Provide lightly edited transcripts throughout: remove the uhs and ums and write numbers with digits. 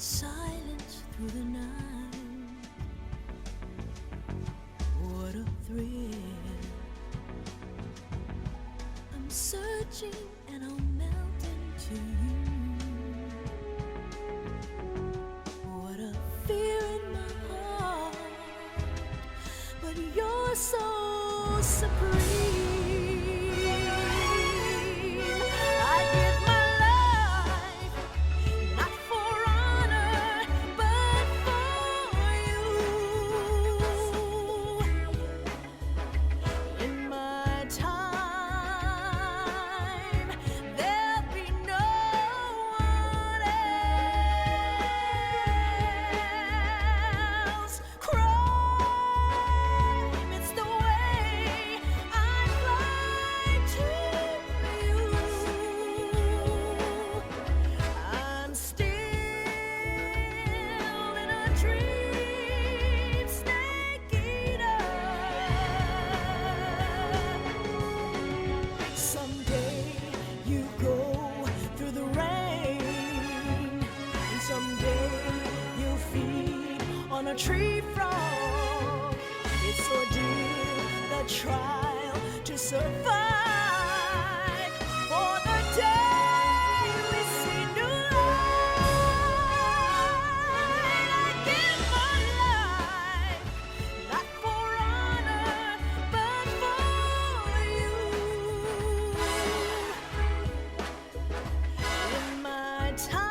silence through the night. What a thrill. I'm searching and I'll melt into you. What a fear in my heart, but you're so supreme. A tree frog, it's ordeal, the trial to survive. For the day we see new light, I give my life, not for honor, but for you. In my time,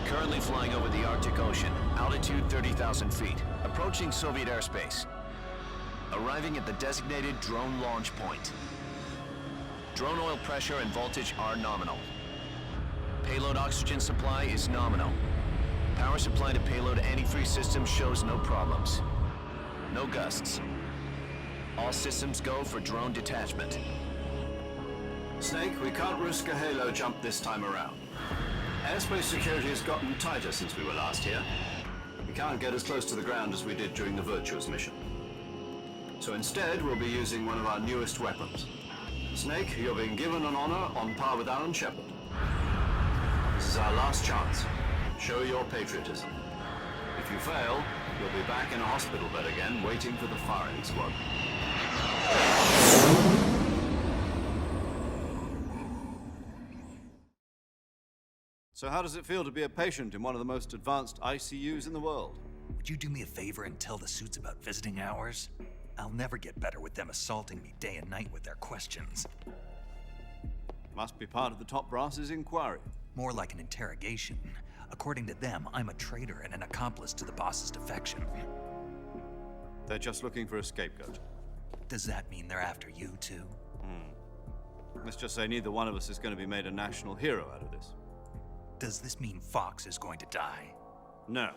Currently flying over the Arctic Ocean, altitude 30,000 feet, approaching Soviet airspace. Arriving at the designated drone launch point. Drone oil pressure and voltage are nominal. Payload oxygen supply is nominal. Power supply to payload antifreeze system shows no problems. No gusts. All systems go for drone detachment. Snake, we can't risk a halo jump this time around. Airspace security has gotten tighter since we were last here. We can't get as close to the ground as we did during the Virtuous mission. So instead, we'll be using one of our newest weapons. Snake, you're being given an honor on par with Alan Shepard. This is our last chance. Show your patriotism. If you fail, you'll be back in a hospital bed again, waiting for the firing squad. So how does it feel to be a patient in one of the most advanced ICUs in the world? Would you do me a favor and tell the suits about visiting hours? I'll never get better with them assaulting me day and night with their questions. Must be part of the top brass's inquiry. More like an interrogation. According to them, I'm a traitor and an accomplice to the boss's defection. They're just looking for a scapegoat. Does that mean they're after you, too? Let's just say neither one of us is going to be made a national hero out of this. Does this mean Fox is going to die? No.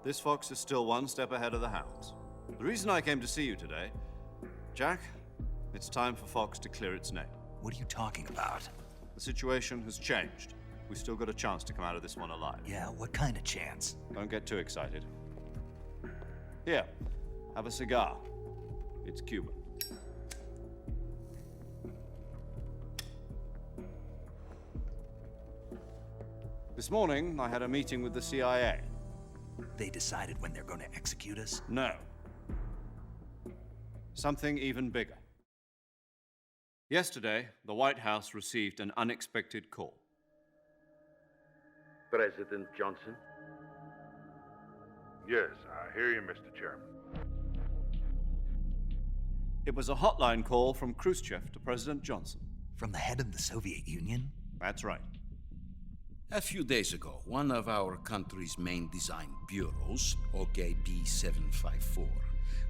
This fox is still one step ahead of the hounds. The reason I came to see you today, Jack, it's time for Fox to clear its name. What are you talking about? The situation has changed. We've still got a chance to come out of this one alive. Yeah, what kind of chance? Don't get too excited. Here, have a cigar. It's Cuban. This morning, I had a meeting with the CIA. They decided when they're going to execute us? No. Something even bigger. Yesterday, the White House received an unexpected call. President Johnson? Yes, I hear you, Mr. Chairman. It was a hotline call from Khrushchev to President Johnson. From the head of the Soviet Union? That's right. A few days ago, one of our country's main design bureaus, OKB 754,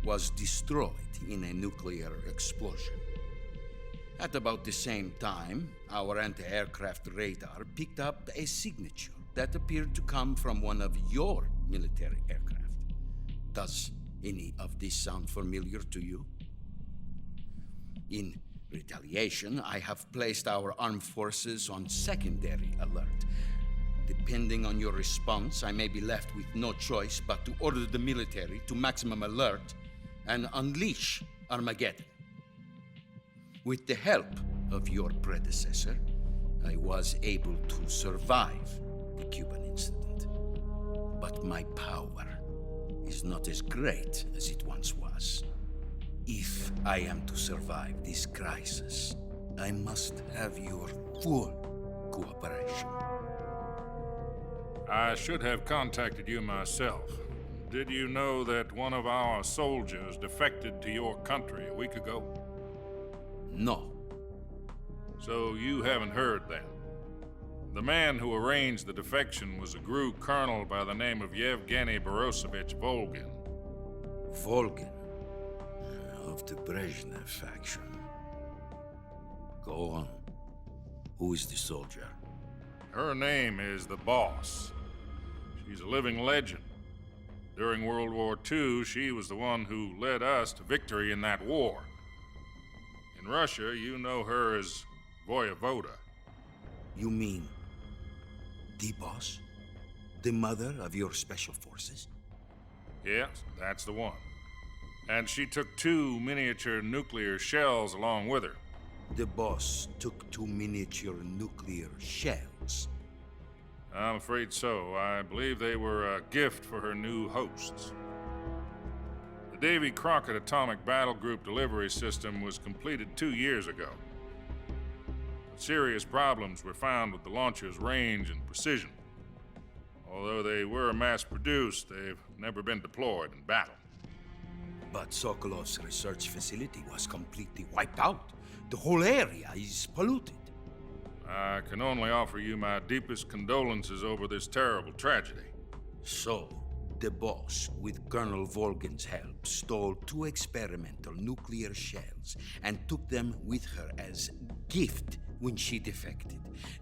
was destroyed in a nuclear explosion. At about the same time, our anti-aircraft radar picked up a signature that appeared to come from one of your military aircraft. Does any of this sound familiar to you? In retaliation, I have placed our armed forces on secondary alert. Depending on your response, I may be left with no choice but to order the military to maximum alert and unleash Armageddon. With the help of your predecessor, I was able to survive the Cuban incident. But my power is not as great as it once was. If I am to survive this crisis, I must have your full cooperation. I should have contacted you myself. Did you know that one of our soldiers defected to your country a week ago? No. So you haven't heard then. The man who arranged the defection was a GRU colonel by the name of Yevgeny Borosovich Volgin. Volgin, of the Brezhnev faction. Go on. Who is the soldier? Her name is the Boss. She's a living legend. During World War II, she was the one who led us to victory in that war. In Russia, you know her as Voyevoda. You mean the boss? The mother of your special forces? Yes, that's the one. And she took 2 miniature nuclear shells along with her. The boss took 2 miniature nuclear shells. I'm afraid so. I believe they were a gift for her new hosts. The Davy Crockett Atomic Battle Group delivery system was completed 2 years ago. Serious problems were found with the launcher's range and precision. Although they were mass-produced, they've never been deployed in battle. But Sokolov's research facility was completely wiped out. The whole area is polluted. I can only offer you my deepest condolences over this terrible tragedy. So, the boss, with Colonel Volgin's help, stole 2 experimental nuclear shells and took them with her as gift when she defected.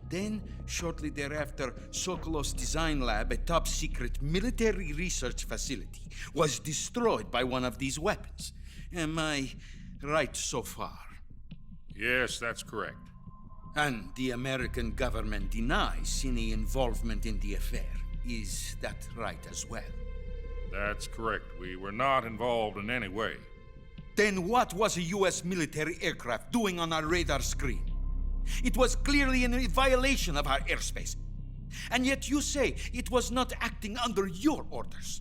Then, shortly thereafter, Sokolov's design lab, a top-secret military research facility, was destroyed by one of these weapons. Am I right so far? Yes, that's correct. And the American government denies any involvement in the affair. Is that right as well? That's correct. We were not involved in any way. Then what was a U.S. military aircraft doing on our radar screen? It was clearly in violation of our airspace. And yet you say it was not acting under your orders.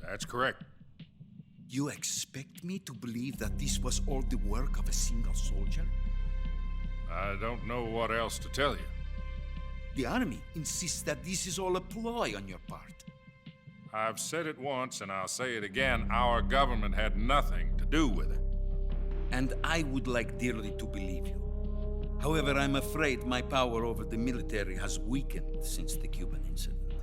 That's correct. You expect me to believe that this was all the work of a single soldier? I don't know what else to tell you. The army insists that this is all a ploy on your part. I've said it once and I'll say it again. Our government had nothing to do with it. And I would like dearly to believe you. However, I'm afraid my power over the military has weakened since the Cuban incident.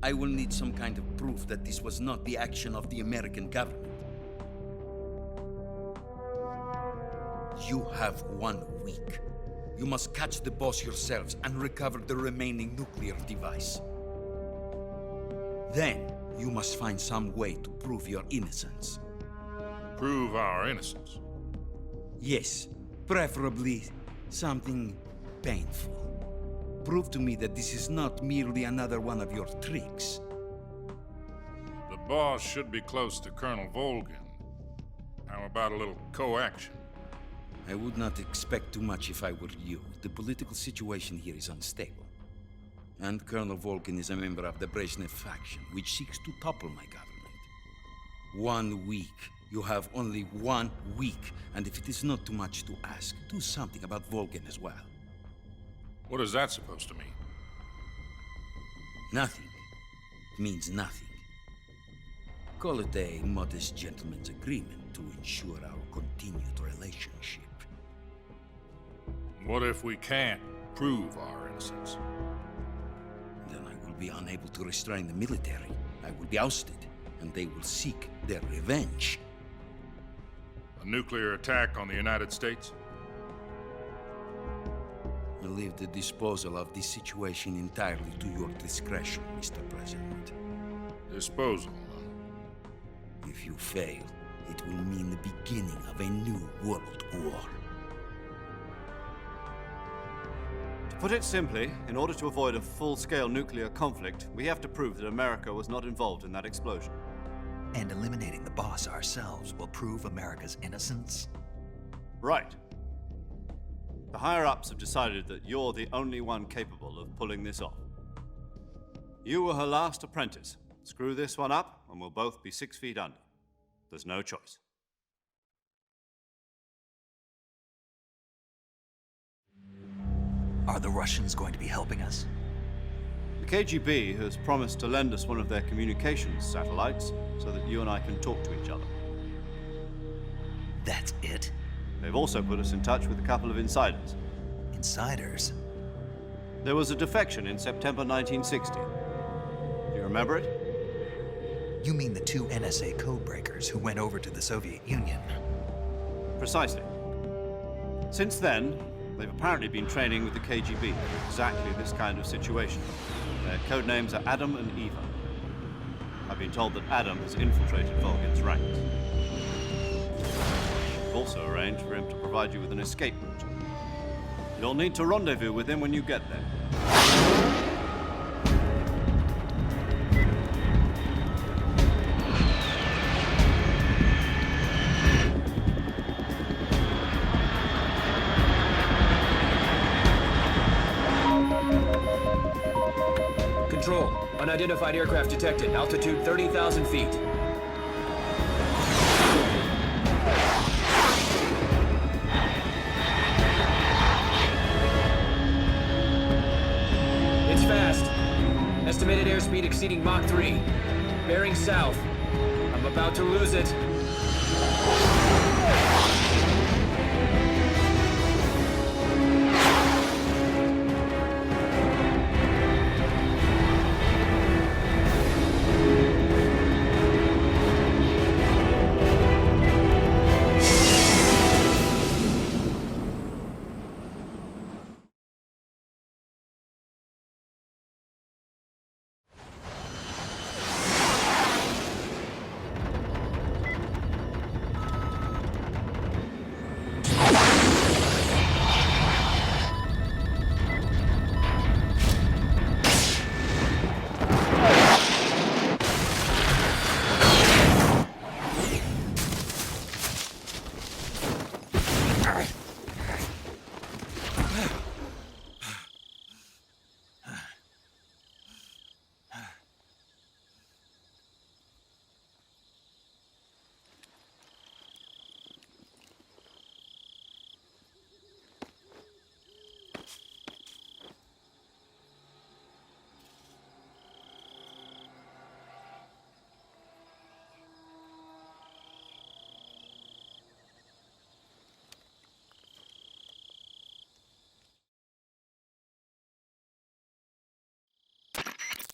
I will need some kind of proof that this was not the action of the American government. You have 1 week. You must catch the boss yourselves and recover the remaining nuclear device. Then, you must find some way to prove your innocence. Prove our innocence. Yes, preferably something painful. Prove to me that this is not merely another one of your tricks. The boss should be close to Colonel Volgin. How about a little coaction? I would not expect too much if I were you. The political situation here is unstable. And Colonel Volgin is a member of the Brezhnev faction, which seeks to topple my government. 1 week. You have only 1 week. And if it is not too much to ask, do something about Volgin as well. What is that supposed to mean? Nothing means nothing. Call it a modest gentleman's agreement to ensure our continued relationship. What if we can't prove our innocence? Then I will be unable to restrain the military. I will be ousted, and they will seek their revenge. A nuclear attack on the United States? I leave the disposal of this situation entirely to your discretion, Mr. President. Disposal, huh? If you fail, it will mean the beginning of a new world war. To put it simply, in order to avoid a full-scale nuclear conflict, we have to prove that America was not involved in that explosion. And eliminating the boss ourselves will prove America's innocence? Right. The higher-ups have decided that you're the only one capable of pulling this off. You were her last apprentice. Screw this one up, and we'll both be 6 feet under. There's no choice. Are the Russians going to be helping us? The KGB has promised to lend us one of their communications satellites so that you and I can talk to each other. That's it? They've also put us in touch with a couple of insiders. Insiders? There was a defection in September 1960. Do you remember it? You mean the 2 NSA codebreakers who went over to the Soviet Union? Precisely. Since then, they've apparently been training with the KGB for exactly this kind of situation. Their code names are Adam and Eva. I've been told that Adam has infiltrated Volgin's ranks. We've also arranged for him to provide you with an escape route. You'll need to rendezvous with him when you get there. Control. Unidentified aircraft detected. Altitude 30,000 feet. It's fast. Estimated airspeed exceeding Mach 3. Bearing south. I'm about to lose it.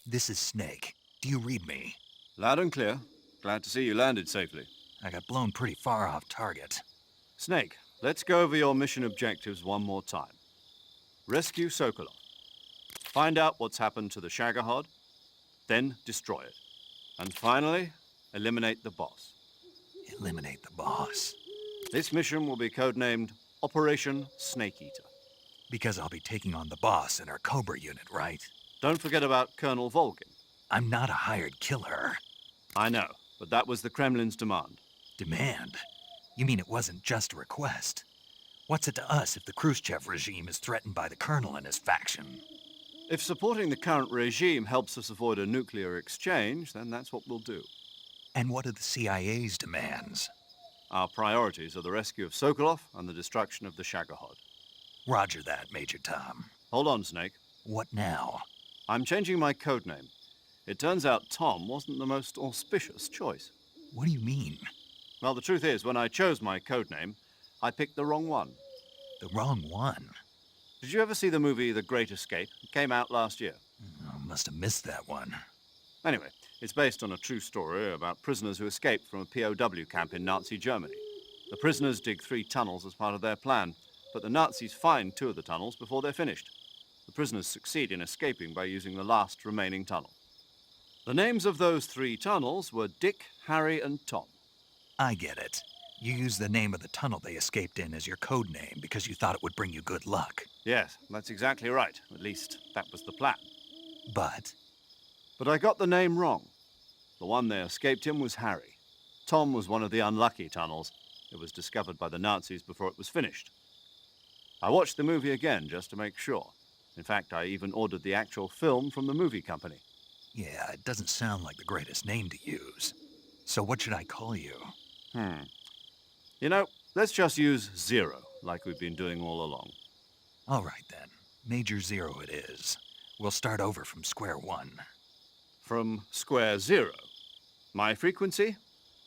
This is Snake. Do you read me? Loud and clear. Glad to see you landed safely. I got blown pretty far off target. Snake, let's go over your mission objectives one more time. Rescue Sokolov. Find out what's happened to the Shagohod, then destroy it. And finally, eliminate the boss. Eliminate the boss. This mission will be codenamed Operation Snake Eater. Because I'll be taking on the boss in our Cobra unit, right? Don't forget about Colonel Volgin. I'm not a hired killer. I know, but that was the Kremlin's demand. Demand? You mean it wasn't just a request? What's it to us if the Khrushchev regime is threatened by the Colonel and his faction? If supporting the current regime helps us avoid a nuclear exchange, then that's what we'll do. And what are the CIA's demands? Our priorities are the rescue of Sokolov and the destruction of the Shagohod. Roger that, Major Tom. Hold on, Snake. What now? I'm changing my code name. It turns out Tom wasn't the most auspicious choice. What do you mean? Well, the truth is, when I chose my code name, I picked the wrong one. The wrong one? Did you ever see the movie The Great Escape? It came out last year. I must have missed that one. Anyway, it's based on a true story about prisoners who escaped from a POW camp in Nazi Germany. The prisoners dig 3 tunnels as part of their plan, but the Nazis find 2 of the tunnels before they're finished. The prisoners succeed in escaping by using the last remaining tunnel. The names of those 3 tunnels were Dick, Harry, and Tom. I get it. You used the name of the tunnel they escaped in as your code name because you thought it would bring you good luck. Yes, that's exactly right. At least, that was the plan. But But I got the name wrong. The one they escaped in was Harry. Tom was one of the unlucky tunnels. It was discovered by the Nazis before it was finished. I watched the movie again just to make sure. In fact, I even ordered the actual film from the movie company. yeah, it doesn't sound like the greatest name to use. So what should I call you? You know, let's just use Zero, like we've been doing all along. All right then. Major Zero it is. We'll start over from square one. From square 0. My frequency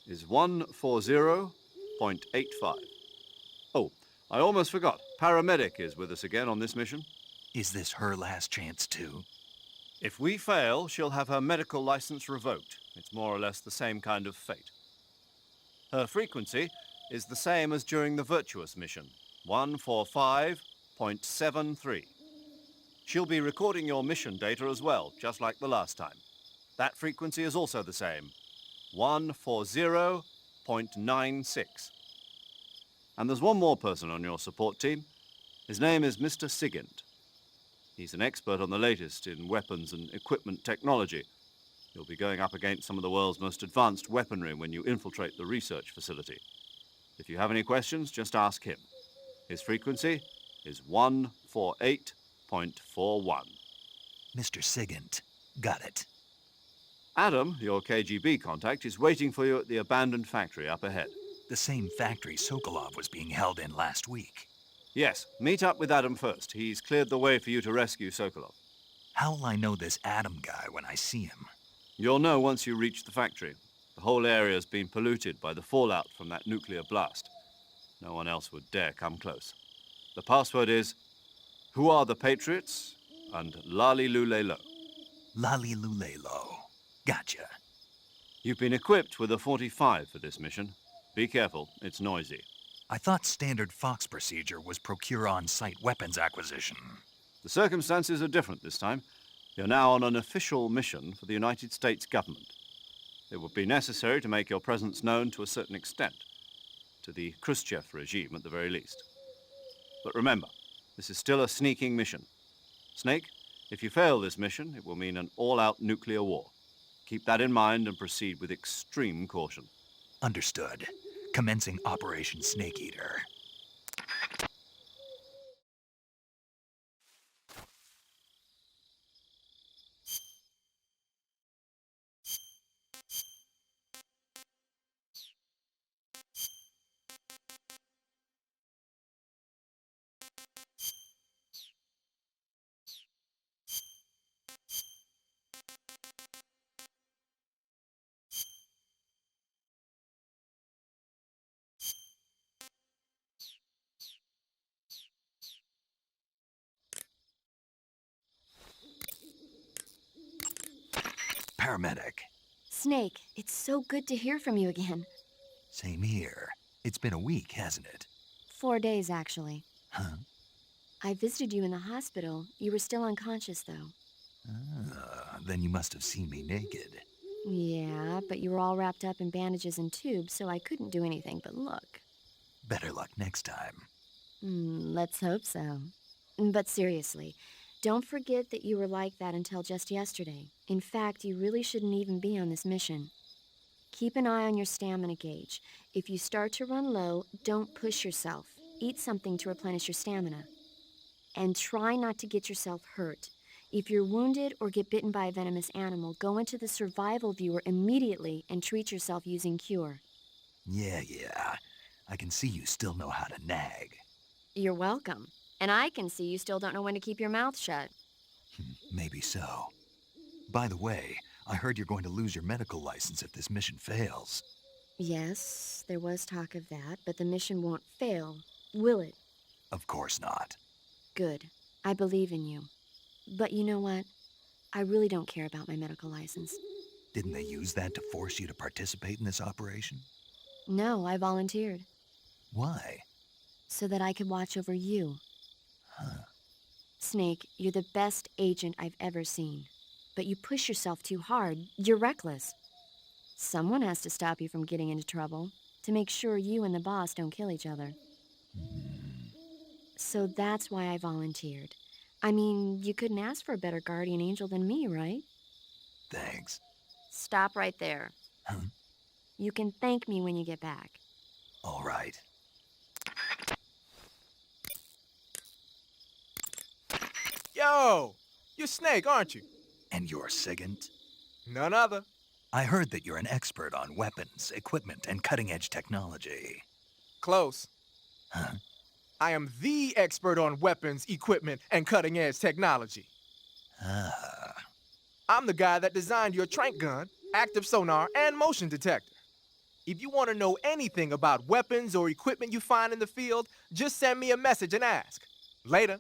is 140.85. Oh, I almost forgot. Paramedic is with us again on this mission. Is this her last chance too? If we fail, she'll have her medical license revoked. It's more or less the same kind of fate. Her frequency is the same as during the Virtuous mission, 145.73. She'll be recording your mission data as well, just like the last time. That frequency is also the same, 140.96. And there's one more person on your support team. His name is Mr. Sigint. He's an expert on the latest in weapons and equipment technology. You'll be going up against some of the world's most advanced weaponry when you infiltrate the research facility. If you have any questions, just ask him. His frequency is 148.41. Mr. Sigint. Got it. Adam, your KGB contact, is waiting for you at the abandoned factory up ahead. The same factory Sokolov was being held in last week. Yes, meet up with Adam first. He's cleared the way for you to rescue Sokolov. How'll I know this Adam guy when I see him? You'll know once you reach the factory. The whole area's been polluted by the fallout from that nuclear blast. No one else would dare come close. The password is, "Who are the Patriots?" and Lali Lulelo. Lali Lulelo. Gotcha. You've been equipped with a 45 for this mission. Be careful, it's noisy. I thought standard Fox procedure was procure on-site weapons acquisition. The circumstances are different this time. You're now on an official mission for the United States government. It would be necessary to make your presence known to a certain extent, to the Khrushchev regime at the very least. But remember, this is still a sneaking mission. Snake, if you fail this mission, it will mean an all-out nuclear war. Keep that in mind and proceed with extreme caution. Understood. Commencing Operation Snake Eater. Paramedic. Snake, it's so good to hear from you again. Same here. It's been a week, hasn't it? 4 days, actually. Huh? I visited you in the hospital. You were still unconscious, though. Then you must have seen me naked. Yeah, but you were all wrapped up in bandages and tubes, so I couldn't do anything but look. Better luck next time. Let's hope so. But seriously, don't forget that you were like that until just yesterday. In fact, you really shouldn't even be on this mission. Keep an eye on your stamina gauge. If you start to run low, don't push yourself. Eat something to replenish your stamina. And try not to get yourself hurt. If you're wounded or get bitten by a venomous animal, go into the survival viewer immediately and treat yourself using Cure. Yeah. I can see you still know how to nag. You're welcome. And I can see you still don't know when to keep your mouth shut. Maybe so. By the way, I heard you're going to lose your medical license if this mission fails. Yes, there was talk of that, but the mission won't fail, will it? Of course not. Good. I believe in you. But you know what? I really don't care about my medical license. Didn't they use that to force you to participate in this operation? No, I volunteered. Why? So that I could watch over you. Huh. Snake, you're the best agent I've ever seen. But you push yourself too hard. You're reckless. Someone has to stop you from getting into trouble, to make sure you and the boss don't kill each other. So that's why I volunteered. I mean, you couldn't ask for a better guardian angel than me, right? Thanks. Stop right there. Huh? You can thank me when you get back. All right. Yo! You're Snake, aren't you? And you're Sigint? None other. I heard that you're an expert on weapons, equipment, and cutting-edge technology. Close. Huh? I am the expert on weapons, equipment, and cutting-edge technology. Ah. I'm the guy that designed your trank gun, active sonar, and motion detector. If you want to know anything about weapons or equipment you find in the field, just send me a message and ask. Later.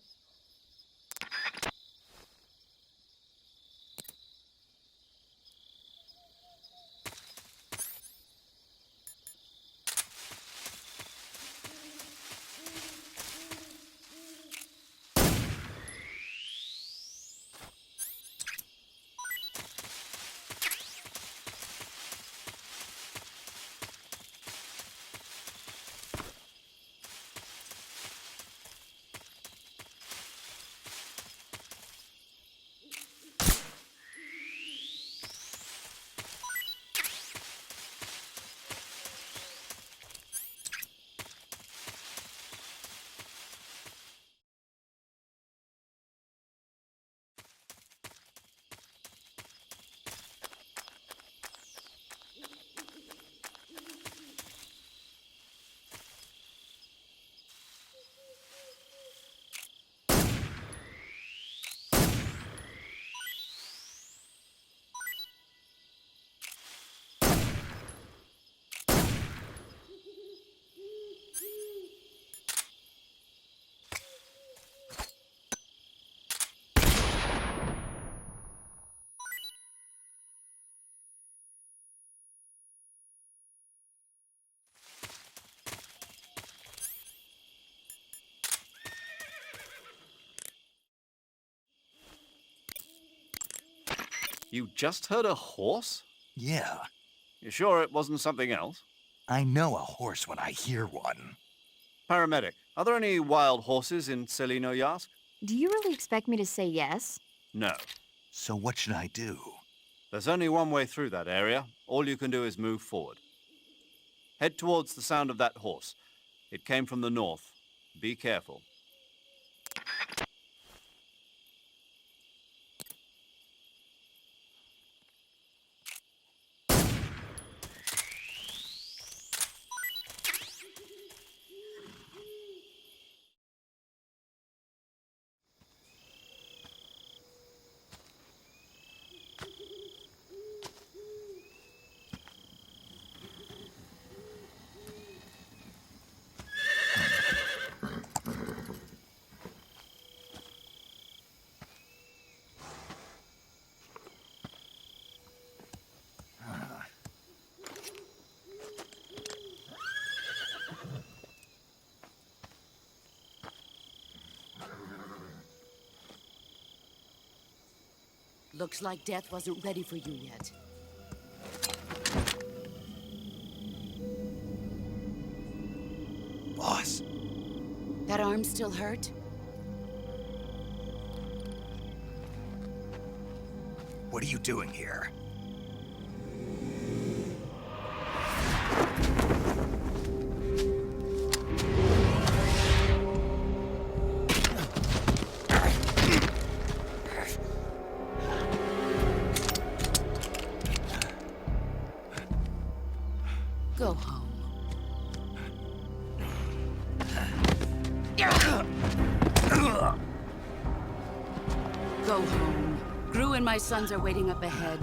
You just heard a horse? Yeah. You sure it wasn't something else? I know a horse when I hear one. Paramedic, are there any wild horses in Selino Yask? Do you really expect me to say yes? No. So what should I do? There's only one way through that area. All you can do is move forward. Head towards the sound of that horse. It came from the north. Be careful. Looks like death wasn't ready for you yet. Boss. That arm still hurt? What are you doing here? Go home. Go home. Gruen and my sons are waiting up ahead.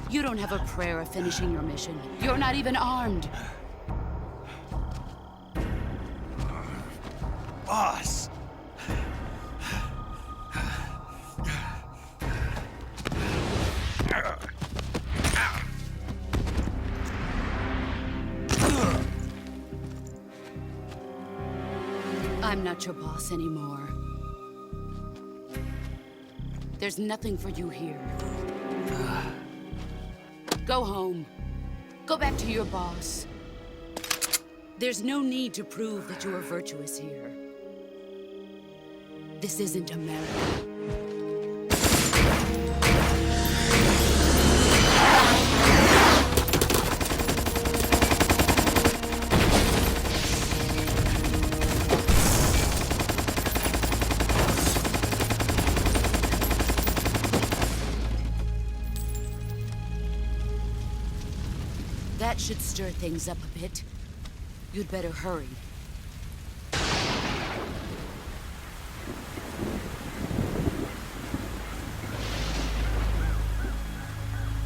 You don't have a prayer of finishing your mission. You're not even armed. Boss! I'm not your boss anymore. There's nothing for you here. Go home. Go back to your boss. There's no need to prove that you are virtuous here. This isn't America. That should stir things up a bit. You'd better hurry.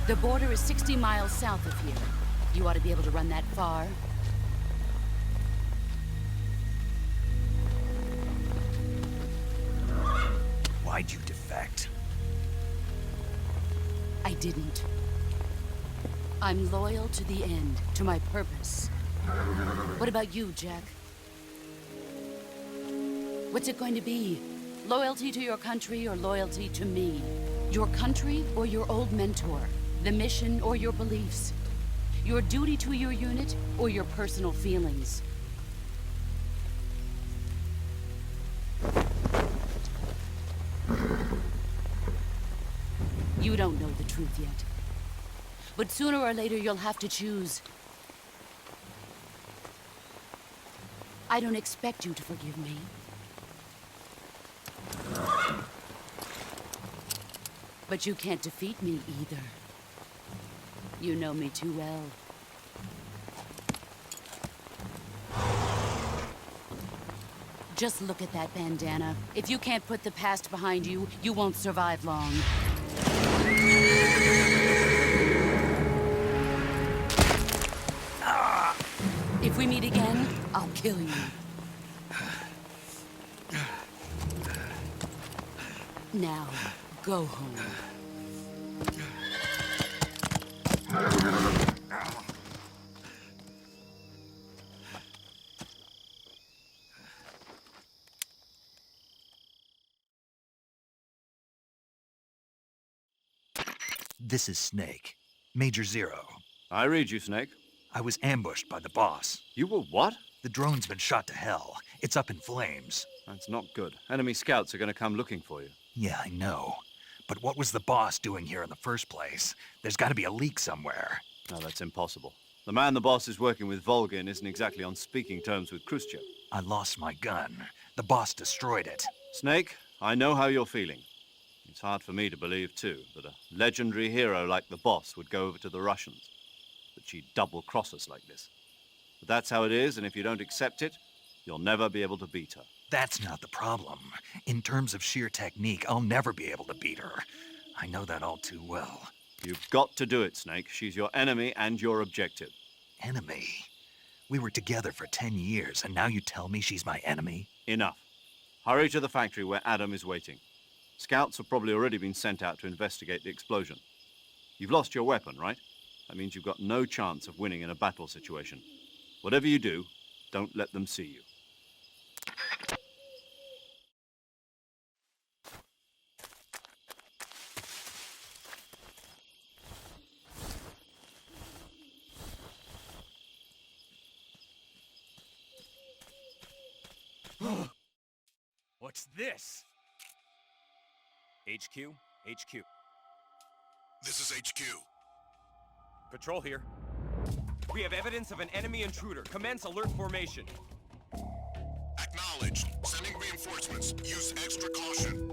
The border is 60 miles south of here. You ought to be able to run that far. Why'd you defect? I didn't. I'm loyal to the end, to my purpose. What about you, Jack? What's it going to be? Loyalty to your country or loyalty to me? Your country or your old mentor? The mission or your beliefs? Your duty to your unit or your personal feelings? You don't know the truth yet. But sooner or later, you'll have to choose. I don't expect you to forgive me. But you can't defeat me either. You know me too well. Just look at that bandana. If you can't put the past behind you, you won't survive long. If we meet again, I'll kill you. Now, go home. This is Snake. Major Zero. I read you, Snake. I was ambushed by the boss. You were what? The drone's been shot to hell. It's up in flames. That's not good. Enemy scouts are going to come looking for you. Yeah, I know. But what was the boss doing here in the first place? There's got to be a leak somewhere. No, that's impossible. The man the boss is working with, Volgin, isn't exactly on speaking terms with Khrushchev. I lost my gun. The boss destroyed it. Snake, I know how you're feeling. It's hard for me to believe, too, that a legendary hero like the boss would go over to the Russians. That she'd double-cross us like this. But that's how it is, and if you don't accept it, you'll never be able to beat her. That's not the problem. In terms of sheer technique, I'll never be able to beat her. I know that all too well. You've got to do it, Snake. She's your enemy and your objective. Enemy? We were together for 10 years, and now you tell me she's my enemy? Enough. Hurry to the factory where Adam is waiting. Scouts have probably already been sent out to investigate the explosion. You've lost your weapon, right? That means you've got no chance of winning in a battle situation. Whatever you do, don't let them see you. What's this? HQ? HQ. This is HQ. Patrol here. We have evidence of an enemy intruder. Commence alert formation. Acknowledged. Sending reinforcements. Use extra caution.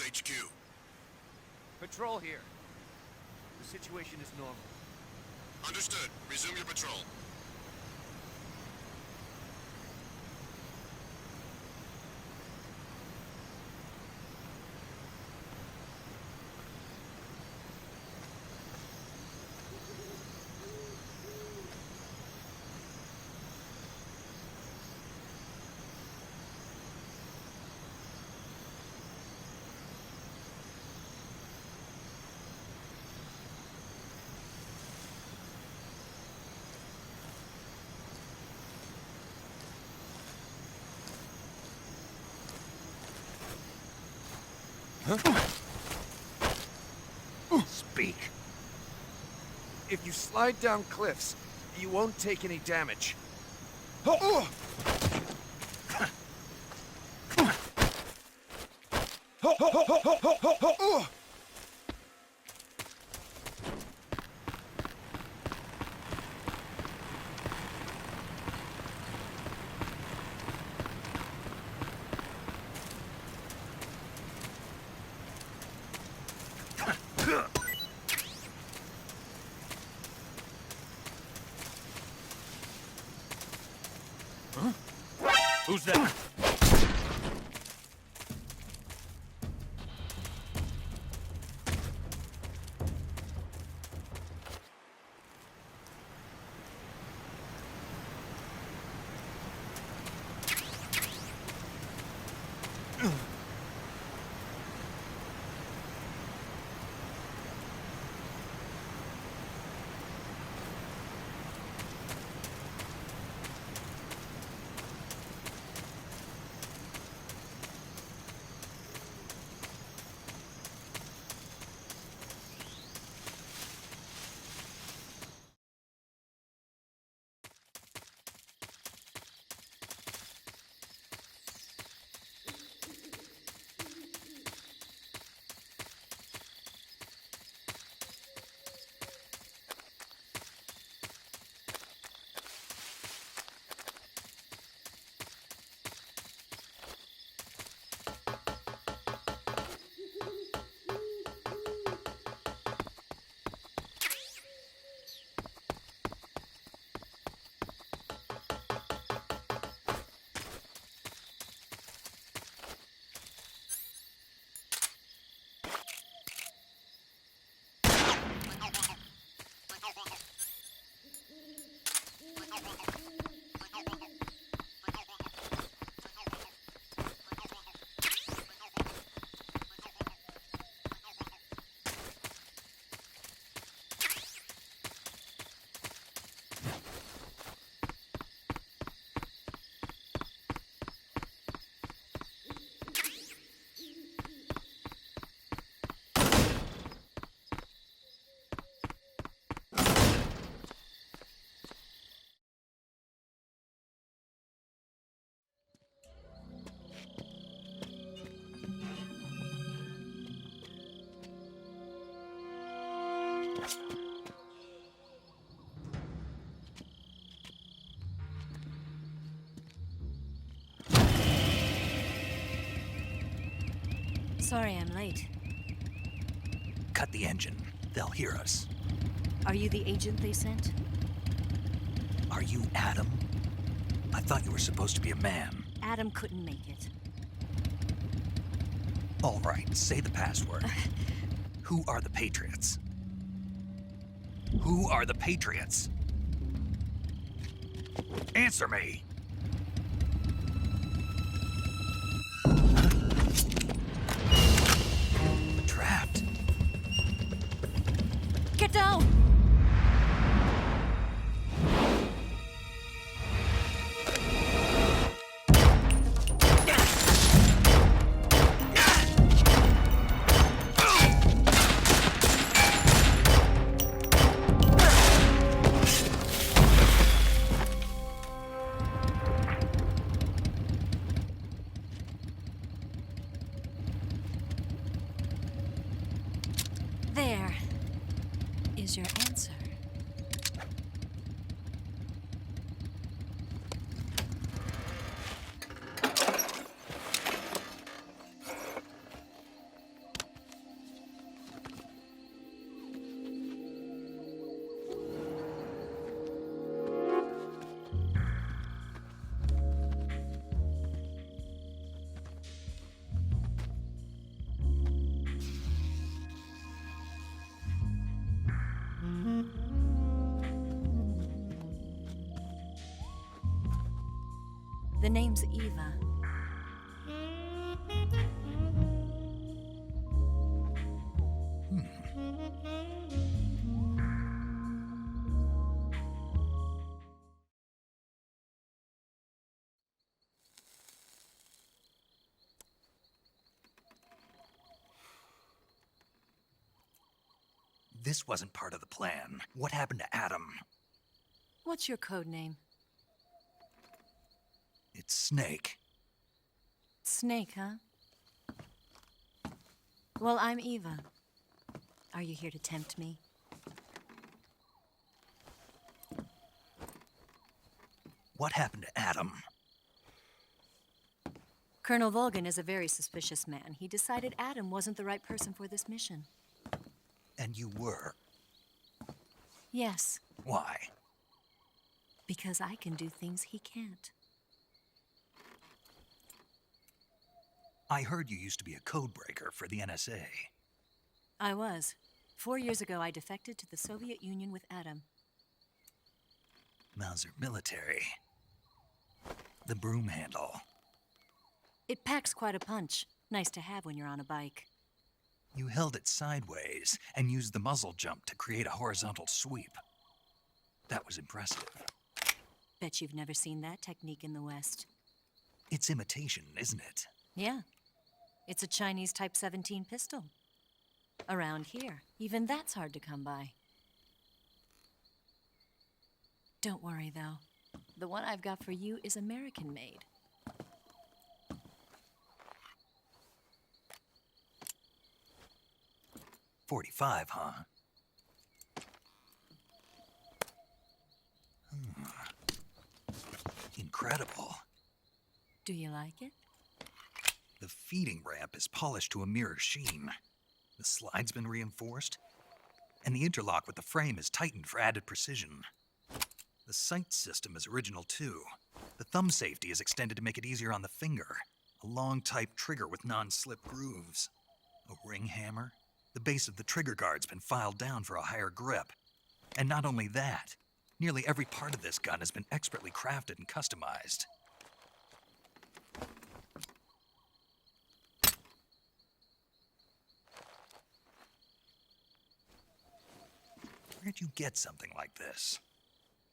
HQ. Patrol here. The situation is normal. Understood. Resume your patrol. Speak. If you slide down cliffs, you won't take any damage. Who's that? Sorry I'm late. Cut the engine. They'll hear us. Are you the agent they sent? Are you Adam? I thought you were supposed to be a man. Adam couldn't make it. All right, say the password. Who are the Patriots? Who are the Patriots? Answer me! Trapped. Get down! There is your answer. The name's Eva. This wasn't part of the plan. What happened to Adam? What's your code name? It's Snake. Snake, huh? Well, I'm Eva. Are you here to tempt me? What happened to Adam? Colonel Volgin is a very suspicious man. He decided Adam wasn't the right person for this mission. And you were? Yes, Why? because I can do things he can't. I heard you used to be a codebreaker for the NSA. I was. 4 years ago, I defected to the Soviet Union with Adam. Mauser military. The broom handle. It packs quite a punch. Nice to have when you're on a bike. You held it sideways and used the muzzle jump to create a horizontal sweep. That was impressive. Bet you've never seen that technique in the West. It's imitation, isn't it? Yeah. It's a Chinese Type 17 pistol. Around here, even that's hard to come by. Don't worry, though. The one I've got for you is American-made. .45, huh? Incredible. Do you like it? The feeding ramp is polished to a mirror sheen. The slide's been reinforced, and the interlock with the frame is tightened for added precision. The sight system is original too. The thumb safety is extended to make it easier on the finger. A long type trigger with non-slip grooves. A ring hammer. The base of the trigger guard's been filed down for a higher grip. And not only that, nearly every part of this gun has been expertly crafted and customized. Where'd you get something like this?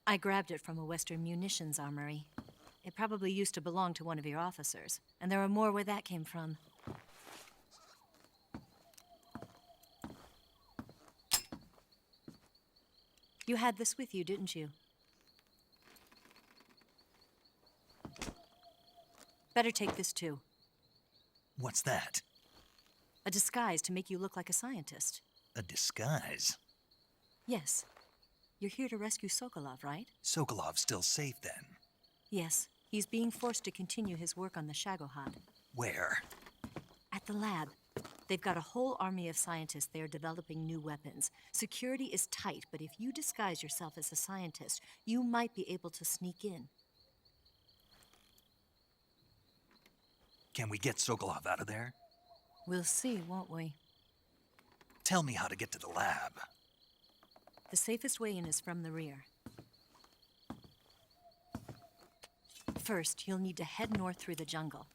I grabbed it from a Western munitions armory. It probably used to belong to one of your officers, and there are more where that came from. You had this with you, didn't you? Better take this too. What's that? A disguise to make you look like a scientist. A disguise? Yes. You're here to rescue Sokolov, right? Sokolov's still safe then? Yes. He's being forced to continue his work on the Shagohod. Where? At the lab. They've got a whole army of scientists there developing new weapons. Security is tight, but if you disguise yourself as a scientist, you might be able to sneak in. Can we get Sokolov out of there? We'll see, won't we? Tell me how to get to the lab. The safest way in is from the rear. First, you'll need to head north through the jungle.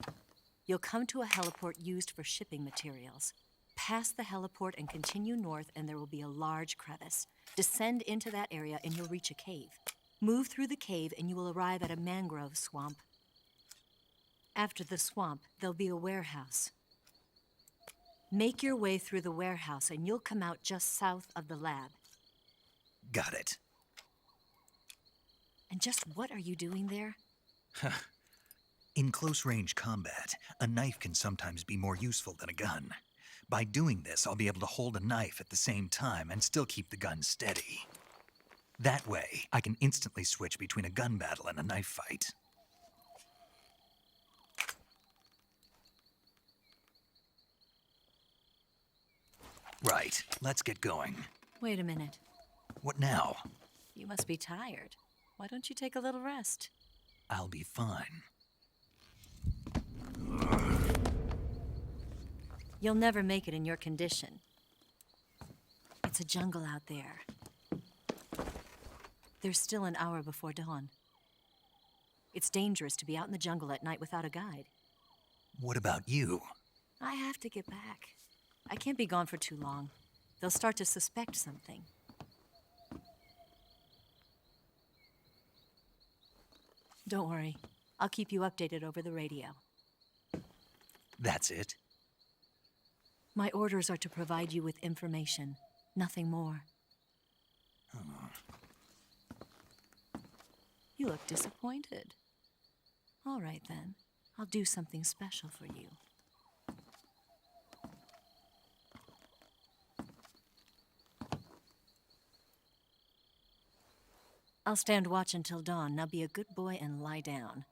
You'll come to a heliport used for shipping materials. Pass the heliport and continue north, and there will be a large crevice. Descend into that area, and you'll reach a cave. Move through the cave, and you will arrive at a mangrove swamp. After the swamp, there'll be a warehouse. Make your way through the warehouse, and you'll come out just south of the lab. Got it. And just what are you doing there? In close-range combat, a knife can sometimes be more useful than a gun. By doing this, I'll be able to hold a knife at the same time and still keep the gun steady. That way, I can instantly switch between a gun battle and a knife fight. Right, let's get going. Wait a minute. What now? You must be tired. Why don't you take a little rest? I'll be fine. You'll never make it in your condition. It's a jungle out there. There's still an hour before dawn. It's dangerous to be out in the jungle at night without a guide. What about you? I have to get back. I can't be gone for too long. They'll start to suspect something. Don't worry. I'll keep you updated over the radio. That's it? My orders are to provide you with information, nothing more. You look disappointed. All right, then. I'll do something special for you. I'll stand watch until dawn. Now be a good boy and lie down.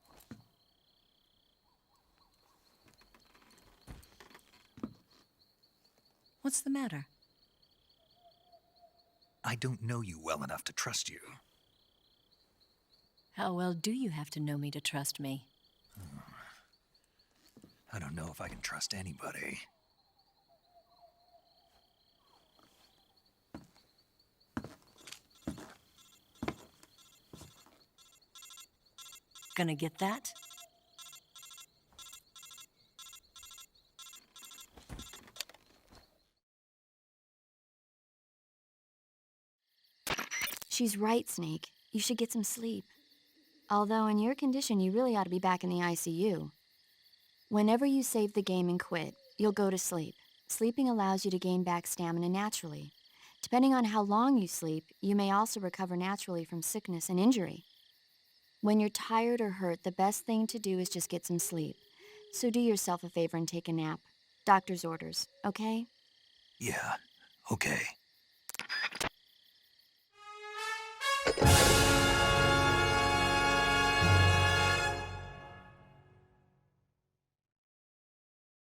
What's the matter? I don't know you well enough to trust you. How well do you have to know me to trust me? I don't know if I can trust anybody. Gonna get that? She's right, Snake. You should get some sleep. Although in your condition, you really ought to be back in the ICU. Whenever you save the game and quit, you'll go to sleep. Sleeping allows you to gain back stamina naturally. Depending on how long you sleep, you may also recover naturally from sickness and injury. When you're tired or hurt, the best thing to do is just get some sleep. So do yourself a favor and take a nap. Doctor's orders, okay? Yeah, okay.